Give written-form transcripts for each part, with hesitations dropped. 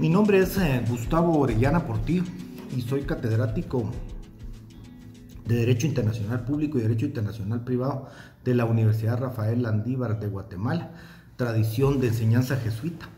Mi nombre es Gustavo Orellana Portillo y soy catedrático de Derecho Internacional Público y Derecho Internacional Privado de la Universidad Rafael Landívar de Guatemala, tradición de enseñanza jesuita.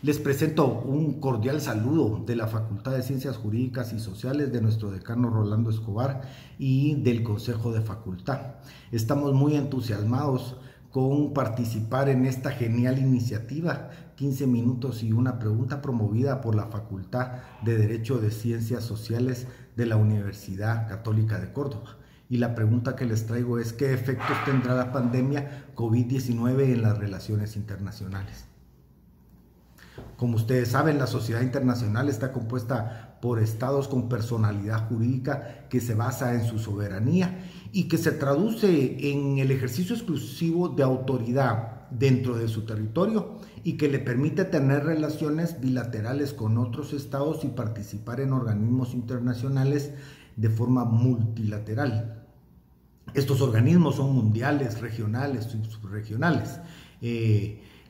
Les presento un cordial saludo de la Facultad de Ciencias Jurídicas y Sociales de nuestro decano Rolando Escobar y del Consejo de Facultad. Estamos muy entusiasmados con participar en esta genial iniciativa, 15 minutos y una pregunta, promovida por la Facultad de Derecho de Ciencias Sociales de la Universidad Católica de Córdoba. Y la pregunta que les traigo es: ¿qué efectos tendrá la pandemia COVID-19 en las relaciones internacionales? Como ustedes saben, la sociedad internacional está compuesta por estados con personalidad jurídica que se basa en su soberanía y que se traduce en el ejercicio exclusivo de autoridad dentro de su territorio y que le permite tener relaciones bilaterales con otros estados y participar en organismos internacionales de forma multilateral. Estos organismos son mundiales, regionales y subregionales.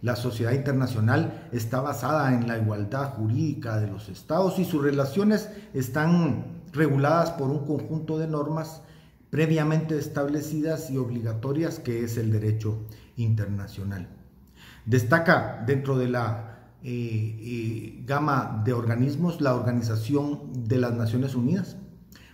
La sociedad internacional está basada en la igualdad jurídica de los estados y sus relaciones están reguladas por un conjunto de normas previamente establecidas y obligatorias, que es el derecho internacional. Destaca dentro de la gama de organismos la Organización de las Naciones Unidas,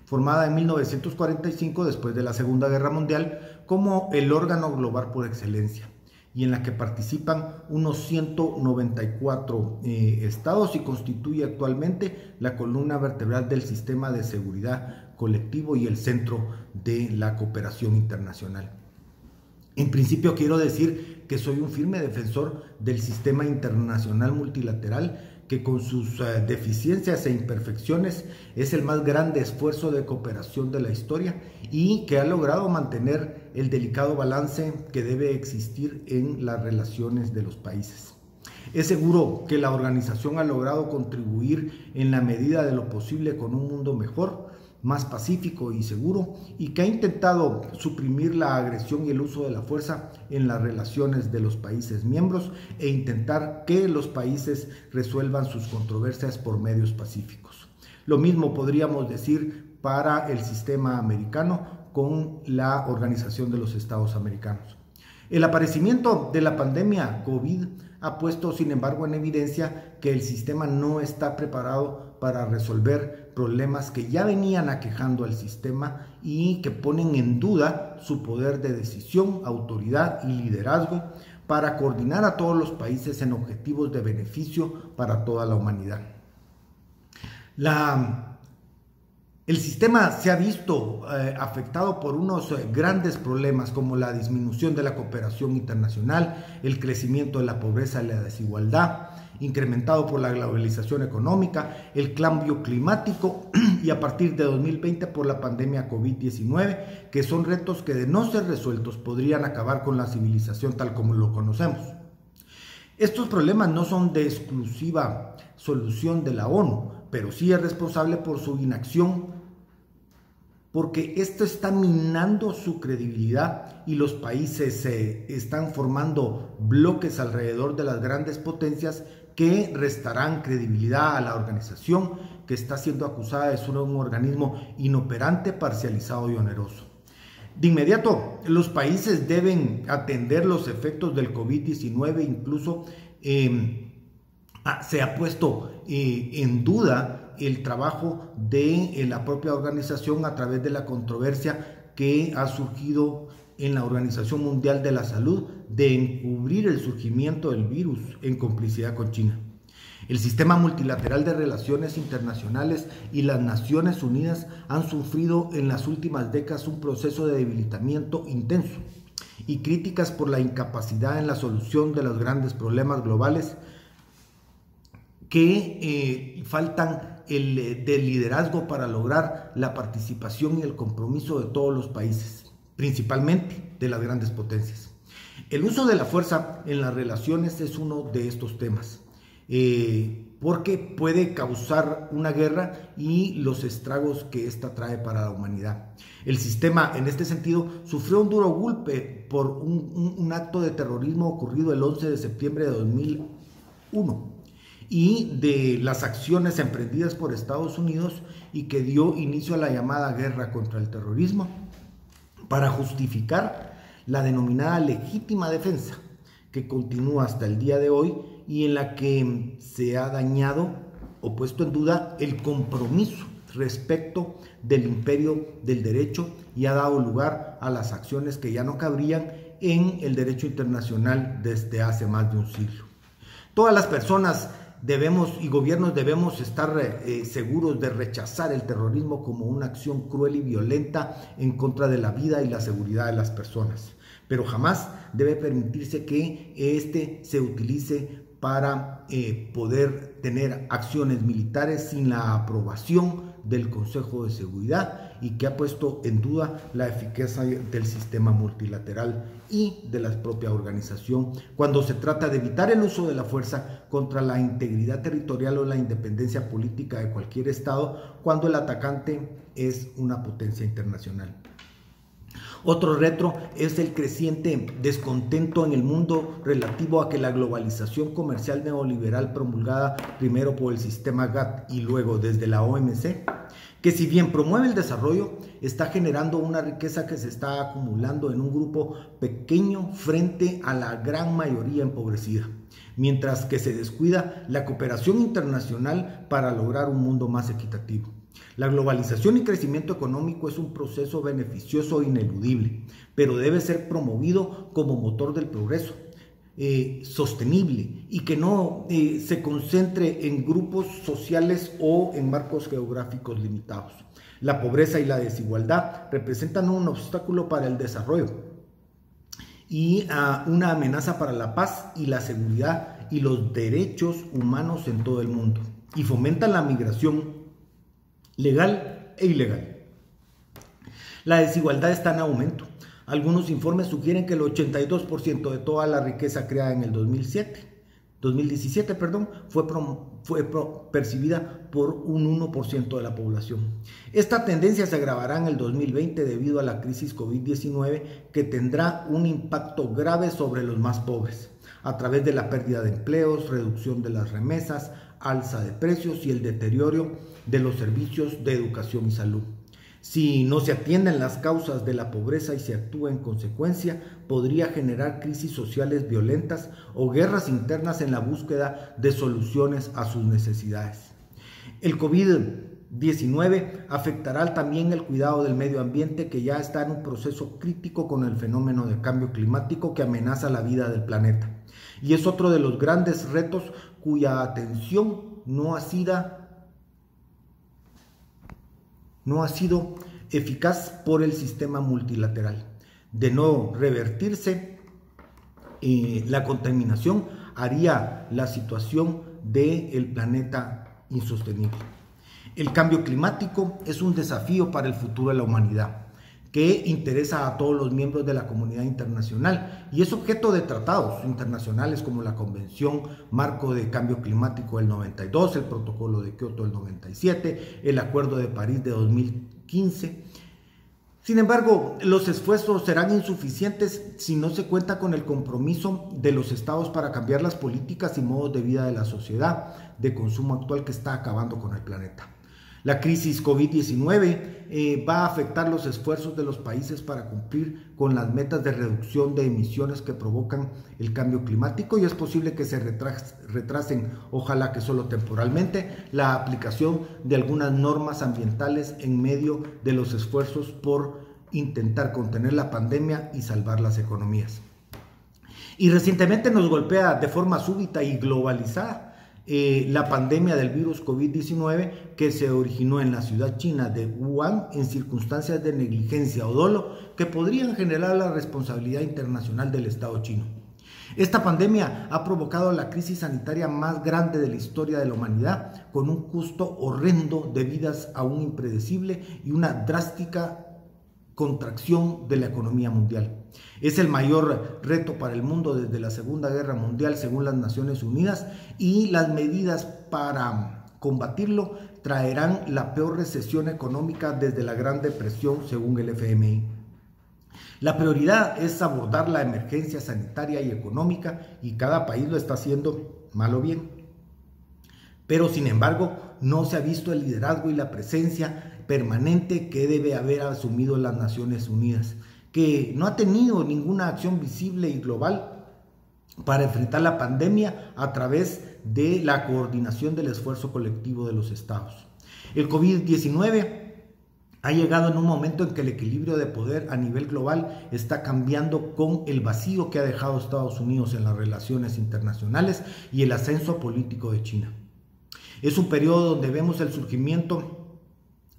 formada en 1945 después de la Segunda Guerra Mundial como el órgano global por excelencia, y en la que participan unos 194 estados y constituye actualmente la columna vertebral del sistema de seguridad colectivo y el centro de la cooperación internacional. En principio quiero decir que soy un firme defensor del sistema internacional multilateral, que con sus deficiencias e imperfecciones es el más grande esfuerzo de cooperación de la historia y que ha logrado mantener el delicado balance que debe existir en las relaciones de los países. Es seguro que la organización ha logrado contribuir en la medida de lo posible con un mundo mejor, más pacífico y seguro, y que ha intentado suprimir la agresión y el uso de la fuerza en las relaciones de los países miembros e intentar que los países resuelvan sus controversias por medios pacíficos. Lo mismo podríamos decir para el sistema americano con la Organización de los Estados Americanos. El aparecimiento de la pandemia COVID ha puesto, sin embargo, en evidencia que el sistema no está preparado para resolver problemas que ya venían aquejando al sistema y que ponen en duda su poder de decisión, autoridad y liderazgo para coordinar a todos los países en objetivos de beneficio para toda la humanidad. El sistema se ha visto afectado por unos grandes problemas como la disminución de la cooperación internacional, el crecimiento de la pobreza y la desigualdad, incrementado por la globalización económica, el cambio climático y a partir de 2020 por la pandemia COVID-19, que son retos que, de no ser resueltos, podrían acabar con la civilización tal como lo conocemos. Estos problemas no son de exclusiva solución de la ONU, pero sí es responsable por su inacción, porque esto está minando su credibilidad y los países están formando bloques alrededor de las grandes potencias que restarán credibilidad a la organización, que está siendo acusada de ser un organismo inoperante, parcializado y oneroso. De inmediato, los países deben atender los efectos del COVID-19, incluso se ha puesto en duda el trabajo de la propia organización a través de la controversia que ha surgido en la Organización Mundial de la Salud de encubrir el surgimiento del virus en complicidad con China. El sistema multilateral de relaciones internacionales y las Naciones Unidas han sufrido en las últimas décadas un proceso de debilitamiento intenso y críticas por la incapacidad en la solución de los grandes problemas globales que faltan de liderazgo para lograr la participación y el compromiso de todos los países, principalmente de las grandes potencias. El uso de la fuerza en las relaciones es uno de estos temas, porque puede causar una guerra y los estragos que ésta trae para la humanidad. El sistema, en este sentido, sufrió un duro golpe por un acto de terrorismo ocurrido el 11 de septiembre de 2001 y de las acciones emprendidas por Estados Unidos y que dio inicio a la llamada guerra contra el terrorismo para justificar la denominada legítima defensa que continúa hasta el día de hoy y en la que se ha dañado o puesto en duda el compromiso respecto del imperio del derecho y ha dado lugar a las acciones que ya no cabrían en el derecho internacional desde hace más de un siglo. Todas las personas y gobiernos debemos estar seguros de rechazar el terrorismo como una acción cruel y violenta en contra de la vida y la seguridad de las personas, pero jamás debe permitirse que este se utilice para poder tener acciones militares sin la aprobación del Consejo de Seguridad y que ha puesto en duda la eficacia del sistema multilateral y de la propia organización cuando se trata de evitar el uso de la fuerza contra la integridad territorial o la independencia política de cualquier Estado cuando el atacante es una potencia internacional. Otro reto es el creciente descontento en el mundo relativo a que la globalización comercial neoliberal promulgada primero por el sistema GATT y luego desde la OMC, que si bien promueve el desarrollo, está generando una riqueza que se está acumulando en un grupo pequeño frente a la gran mayoría empobrecida, mientras que se descuida la cooperación internacional para lograr un mundo más equitativo. La globalización y crecimiento económico es un proceso beneficioso e ineludible, pero debe ser promovido como motor del progreso sostenible y que no se concentre en grupos sociales o en marcos geográficos limitados. La pobreza y la desigualdad representan un obstáculo para el desarrollo y una amenaza para la paz y la seguridad y los derechos humanos en todo el mundo y fomentan la migración legal e ilegal. La desigualdad está en aumento. Algunos informes sugieren que el 82% de toda la riqueza creada en el 2017 fue percibida por un 1% de la población. Esta tendencia se agravará en el 2020 debido a la crisis COVID-19 que tendrá un impacto grave sobre los más pobres a través de la pérdida de empleos, reducción de las remesas, alza de precios y el deterioro de los servicios de educación y salud. Si no se atienden las causas de la pobreza y se actúa en consecuencia, podría generar crisis sociales violentas o guerras internas en la búsqueda de soluciones a sus necesidades. El COVID-19 afectará también el cuidado del medio ambiente, que ya está en un proceso crítico con el fenómeno de cambio climático que amenaza la vida del planeta. Y es otro de los grandes retos cuya atención no ha sido eficaz por el sistema multilateral. De no revertirse, la contaminación haría la situación del planeta insostenible. El cambio climático es un desafío para el futuro de la humanidad que interesa a todos los miembros de la comunidad internacional y es objeto de tratados internacionales como la Convención Marco de Cambio Climático del 92, el Protocolo de Kioto del 97, el Acuerdo de París de 2015. Sin embargo, los esfuerzos serán insuficientes si no se cuenta con el compromiso de los estados para cambiar las políticas y modos de vida de la sociedad de consumo actual que está acabando con el planeta. La crisis COVID-19 va a afectar los esfuerzos de los países para cumplir con las metas de reducción de emisiones que provocan el cambio climático y es posible que se retrasen, ojalá que solo temporalmente, la aplicación de algunas normas ambientales en medio de los esfuerzos por intentar contener la pandemia y salvar las economías. Y recientemente nos golpea de forma súbita y globalizada la pandemia del virus COVID-19 que se originó en la ciudad china de Wuhan en circunstancias de negligencia o dolo que podrían generar la responsabilidad internacional del Estado chino. Esta pandemia ha provocado la crisis sanitaria más grande de la historia de la humanidad, con un costo horrendo de vidas aún impredecible y una drástica contracción de la economía mundial. Es el mayor reto para el mundo desde la Segunda Guerra Mundial, según las Naciones Unidas, y las medidas para combatirlo traerán la peor recesión económica desde la Gran Depresión, según el FMI. La prioridad es abordar la emergencia sanitaria y económica y cada país lo está haciendo mal o bien. Pero sin embargo no se ha visto el liderazgo y la presencia permanente que debe haber asumido las Naciones Unidas, que no ha tenido ninguna acción visible y global para enfrentar la pandemia a través de la coordinación del esfuerzo colectivo de los estados. El COVID-19 ha llegado en un momento en que el equilibrio de poder a nivel global está cambiando con el vacío que ha dejado Estados Unidos en las relaciones internacionales y el ascenso político de China. Es un periodo donde vemos el surgimiento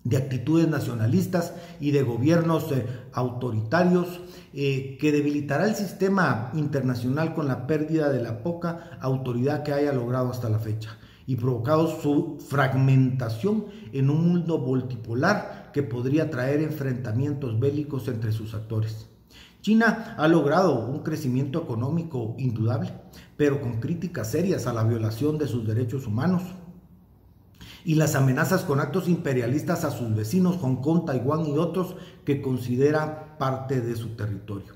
de actitudes nacionalistas y de gobiernos autoritarios que debilitará el sistema internacional con la pérdida de la poca autoridad que haya logrado hasta la fecha y provocado su fragmentación en un mundo multipolar que podría traer enfrentamientos bélicos entre sus actores. China ha logrado un crecimiento económico indudable, pero con críticas serias a la violación de sus derechos humanos y las amenazas con actos imperialistas a sus vecinos, Hong Kong, Taiwán y otros que considera parte de su territorio.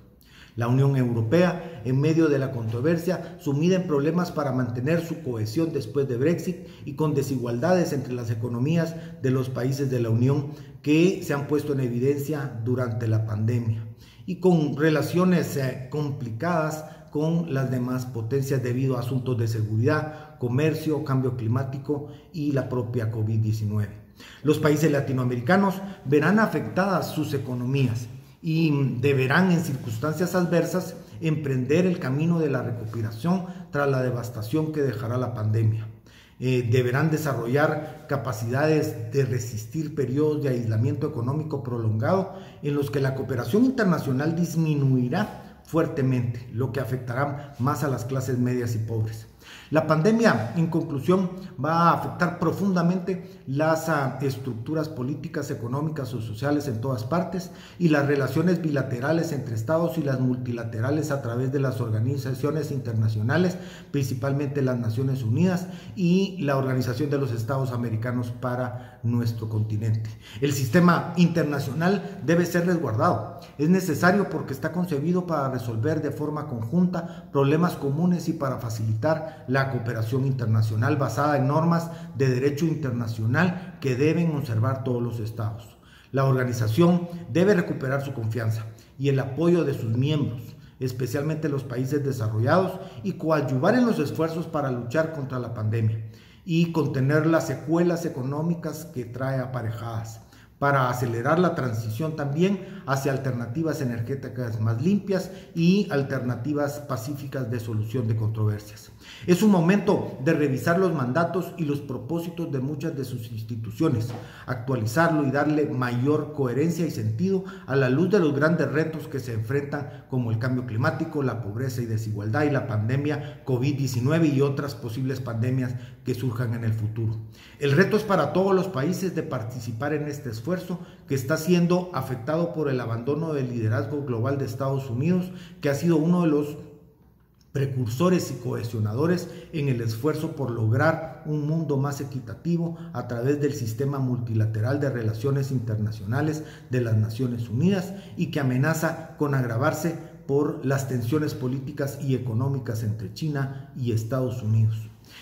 La Unión Europea, en medio de la controversia, sumida en problemas para mantener su cohesión después de Brexit y con desigualdades entre las economías de los países de la Unión que se han puesto en evidencia durante la pandemia y con relaciones complicadas con las demás potencias debido a asuntos de seguridad, comercio, cambio climático y la propia COVID-19. Los países latinoamericanos verán afectadas sus economías y deberán en circunstancias adversas emprender el camino de la recuperación tras la devastación que dejará la pandemia. Deberán desarrollar capacidades de resistir periodos de aislamiento económico prolongado en los que la cooperación internacional disminuirá fuertemente, lo que afectará más a las clases medias y pobres. La pandemia, en conclusión, va a afectar profundamente las estructuras políticas, económicas o sociales en todas partes y las relaciones bilaterales entre estados y las multilaterales a través de las organizaciones internacionales, principalmente las Naciones Unidas y la Organización de los Estados Americanos para nuestro continente. El sistema internacional debe ser resguardado. Es necesario porque está concebido para resolver de forma conjunta problemas comunes y para facilitar la cooperación internacional basada en normas de derecho internacional que deben observar todos los estados. La organización debe recuperar su confianza y el apoyo de sus miembros, especialmente los países desarrollados, y coadyuvar en los esfuerzos para luchar contra la pandemia y contener las secuelas económicas que trae aparejadas, para acelerar la transición también hacia alternativas energéticas más limpias y alternativas pacíficas de solución de controversias. Es un momento de revisar los mandatos y los propósitos de muchas de sus instituciones, actualizarlo y darle mayor coherencia y sentido a la luz de los grandes retos que se enfrentan, como el cambio climático, la pobreza y desigualdad y la pandemia COVID-19 y otras posibles pandemias que surjan en el futuro. El reto es para todos los países de participar en este esfuerzo que está siendo afectado por el abandono del liderazgo global de Estados Unidos, que ha sido uno de los precursores y cohesionadores en el esfuerzo por lograr un mundo más equitativo a través del sistema multilateral de relaciones internacionales de las Naciones Unidas y que amenaza con agravarse por las tensiones políticas y económicas entre China y Estados Unidos.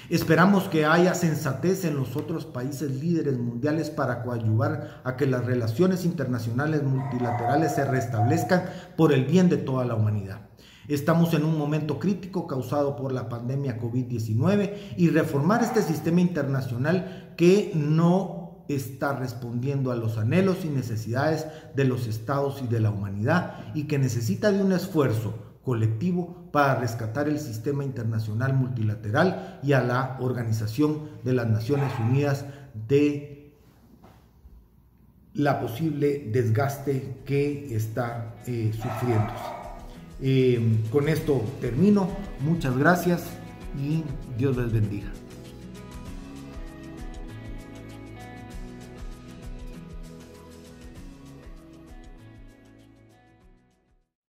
Esperamos que haya sensatez en los otros países líderes mundiales para coadyuvar a que las relaciones internacionales multilaterales se restablezcan por el bien de toda la humanidad. Estamos en un momento crítico causado por la pandemia COVID-19 y reformar este sistema internacional que no está respondiendo a los anhelos y necesidades de los estados y de la humanidad y que necesita de un esfuerzo colectivo para rescatar el sistema internacional multilateral y a la Organización de las Naciones Unidas de la posible desgaste que está sufriendo. Con esto termino. Muchas gracias y Dios les bendiga.